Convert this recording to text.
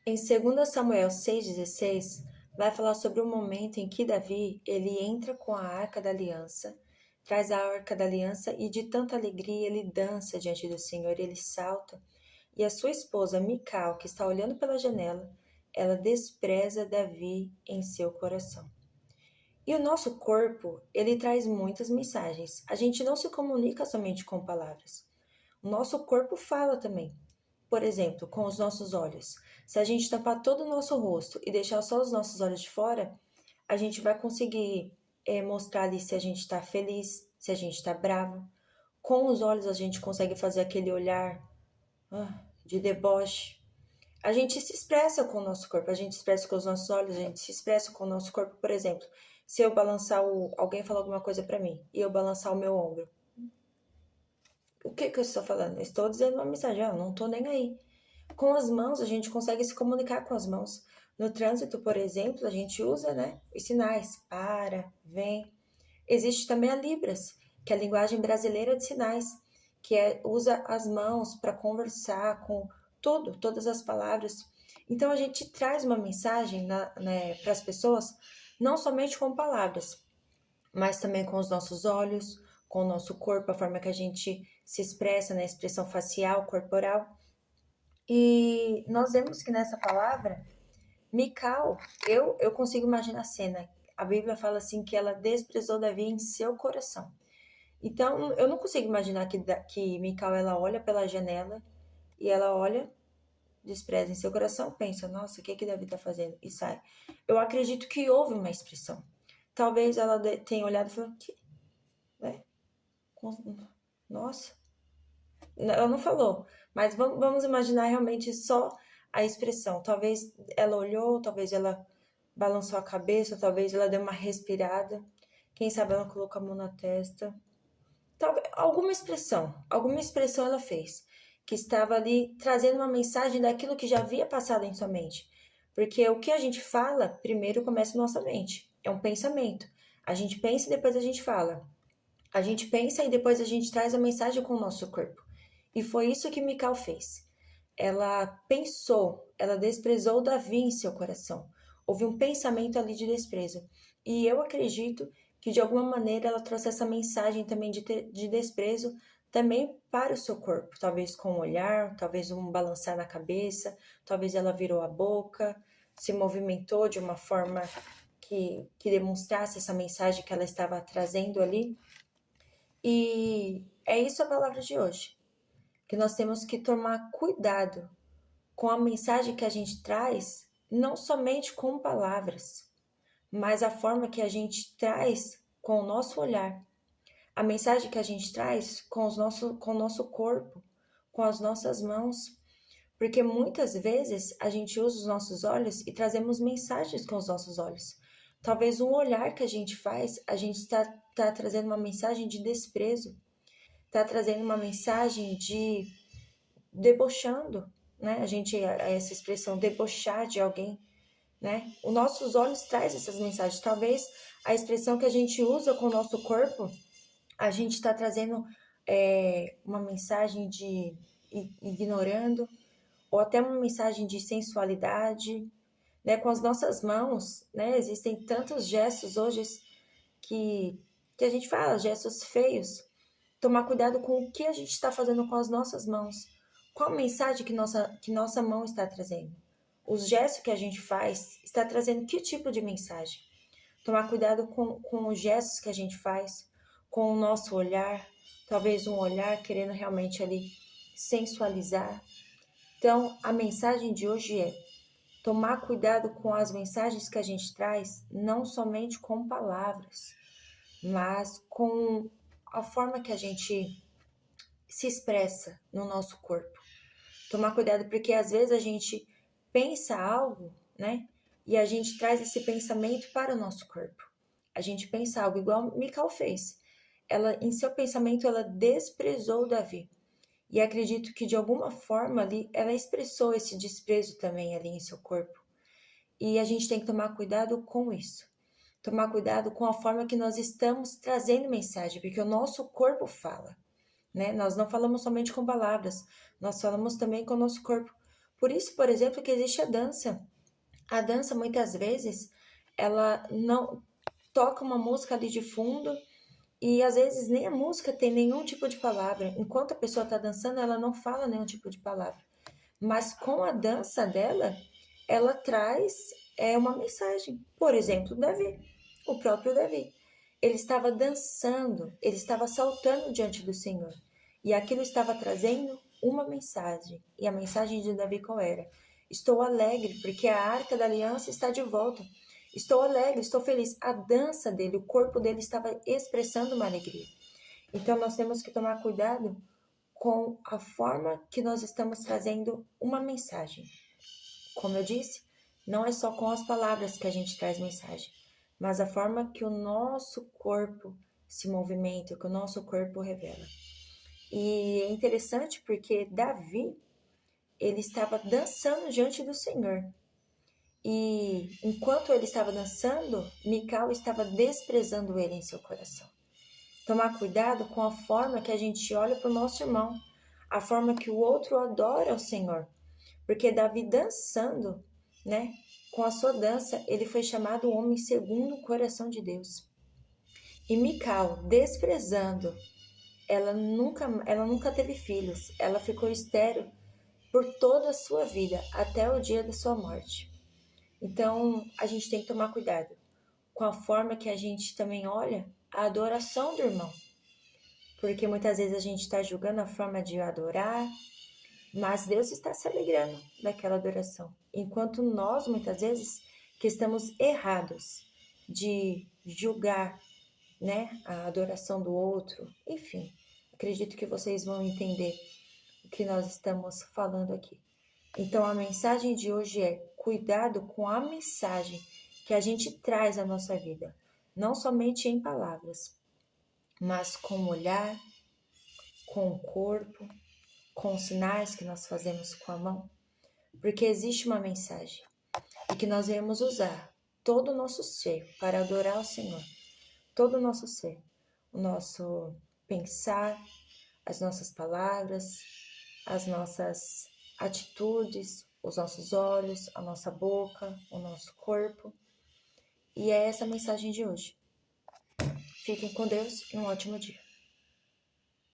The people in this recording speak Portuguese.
Em 2 Samuel 6,16, vai falar sobre o momento em que Davi ele entra com a Arca da Aliança, traz a Arca da Aliança e de tanta alegria ele dança diante do Senhor, ele salta. E a sua esposa Mical, que está olhando pela janela, ela despreza Davi em seu coração. E o nosso corpo, ele traz muitas mensagens. A gente não se comunica somente com palavras. O nosso corpo fala também. Por exemplo, com os nossos olhos. Se a gente tampar todo o nosso rosto e deixar só os nossos olhos de fora, a gente vai conseguir mostrar ali se a gente está feliz, se a gente está bravo. Com os olhos a gente consegue fazer aquele olhar de deboche. A gente se expressa com o nosso corpo, a gente se expressa com os nossos olhos, a gente se expressa com o nosso corpo. Por exemplo, se eu balançar alguém falar alguma coisa para mim e eu balançar o meu ombro, o que eu estou falando? Eu estou dizendo uma mensagem, eu não estou nem aí. Com as mãos, a gente consegue se comunicar com as mãos. No trânsito, por exemplo, a gente usa, os sinais, para, vem. Existe também a Libras, que é a linguagem brasileira de sinais, que usa as mãos para conversar com tudo, todas as palavras. Então, a gente traz uma mensagem para as pessoas, não somente com palavras, mas também com os nossos olhos, com o nosso corpo, a forma que a gente se expressa na expressão facial, corporal. E nós vemos que nessa palavra, Mical, eu consigo imaginar a cena. A Bíblia fala assim que ela desprezou Davi em seu coração. Então, eu não consigo imaginar que Mical ela olha pela janela e ela olha, despreza em seu coração, pensa, nossa, o que Davi está fazendo? E sai. Eu acredito que houve uma expressão. Talvez ela tenha olhado e falado, que, né? Nossa. Ela não falou, mas vamos imaginar realmente só a expressão. Talvez ela olhou, talvez ela balançou a cabeça, talvez ela deu uma respirada. Quem sabe ela colocou a mão na testa. Talvez, alguma expressão ela fez, que estava ali trazendo uma mensagem daquilo que já havia passado em sua mente. Porque o que a gente fala, primeiro começa na nossa mente. É um pensamento. A gente pensa e depois a gente fala. A gente pensa e depois a gente traz a mensagem com o nosso corpo. E foi isso que Mical fez. Ela pensou, ela desprezou Davi em seu coração. Houve um pensamento ali de desprezo. E eu acredito que de alguma maneira ela trouxe essa mensagem também de desprezo também para o seu corpo. Talvez com um olhar, talvez um balançar na cabeça, talvez ela virou a boca, se movimentou de uma forma que demonstrasse essa mensagem que ela estava trazendo ali. E é isso a palavra de hoje, que nós temos que tomar cuidado com a mensagem que a gente traz, não somente com palavras, mas a forma que a gente traz com o nosso olhar, a mensagem que a gente traz com o nosso corpo, com as nossas mãos, porque muitas vezes a gente usa os nossos olhos e trazemos mensagens com os nossos olhos. Talvez um olhar que a gente faz, a gente está trazendo uma mensagem de desprezo, está trazendo uma mensagem de debochando, né? A gente, essa expressão debochar de alguém, né? Os nossos olhos traz essas mensagens. Talvez a expressão que a gente usa com o nosso corpo, a gente está trazendo uma mensagem de ignorando, ou até uma mensagem de sensualidade, né? Com as nossas mãos, né? Existem tantos gestos hoje que a gente fala, gestos feios. Tomar cuidado com o que a gente está fazendo com as nossas mãos. Qual a mensagem que nossa mão está trazendo? Os gestos que a gente faz está trazendo que tipo de mensagem? Tomar cuidado com os gestos que a gente faz, com o nosso olhar, talvez um olhar querendo realmente ali sensualizar. Então, a mensagem de hoje é tomar cuidado com as mensagens que a gente traz, não somente com palavras, mas com a forma que a gente se expressa no nosso corpo. Tomar cuidado porque às vezes a gente pensa algo, né? E a gente traz esse pensamento para o nosso corpo. A gente pensa algo igual Mical fez. Ela, em seu pensamento, ela desprezou Davi. E acredito que de alguma forma ali ela expressou esse desprezo também ali em seu corpo. E a gente tem que tomar cuidado com isso. Tomar cuidado com a forma que nós estamos trazendo mensagem, porque o nosso corpo fala, né? Nós não falamos somente com palavras, nós falamos também com o nosso corpo. Por isso, por exemplo, que existe a dança. A dança, muitas vezes, ela não toca uma música ali de fundo e às vezes nem a música tem nenhum tipo de palavra. Enquanto a pessoa está dançando, ela não fala nenhum tipo de palavra. Mas com a dança dela, ela traz uma mensagem. Por exemplo, Davi, o próprio Davi. Ele estava dançando, ele estava saltando diante do Senhor. E aquilo estava trazendo uma mensagem. E a mensagem de Davi qual era? Estou alegre, porque a arca da aliança está de volta. Estou alegre, estou feliz. A dança dele, o corpo dele estava expressando uma alegria. Então nós temos que tomar cuidado com a forma que nós estamos trazendo uma mensagem. Como eu disse, não é só com as palavras que a gente traz mensagem, mas a forma que o nosso corpo se movimenta, que o nosso corpo revela. E é interessante porque Davi, ele estava dançando diante do Senhor. E enquanto ele estava dançando, Mical estava desprezando ele em seu coração. Tomar cuidado com a forma que a gente olha para o nosso irmão, a forma que o outro adora ao Senhor. Porque Davi dançando, né, com a sua dança, ele foi chamado homem segundo o coração de Deus. E Mical, desprezando, ela nunca teve filhos. Ela ficou estéril por toda a sua vida, até o dia da sua morte. Então, a gente tem que tomar cuidado com a forma que a gente também olha a adoração do irmão. Porque muitas vezes a gente está julgando a forma de adorar, mas Deus está se alegrando daquela adoração. Enquanto nós, muitas vezes, que estamos errados de julgar, né, a adoração do outro. Enfim, acredito que vocês vão entender o que nós estamos falando aqui. Então, a mensagem de hoje é: cuidado com a mensagem que a gente traz à nossa vida. Não somente em palavras, mas com o olhar, com o corpo, com os sinais que nós fazemos com a mão, porque existe uma mensagem e que nós devemos usar todo o nosso ser para adorar o Senhor, todo o nosso ser, o nosso pensar, as nossas palavras, as nossas atitudes, os nossos olhos, a nossa boca, o nosso corpo. E é essa a mensagem de hoje. Fiquem com Deus e um ótimo dia.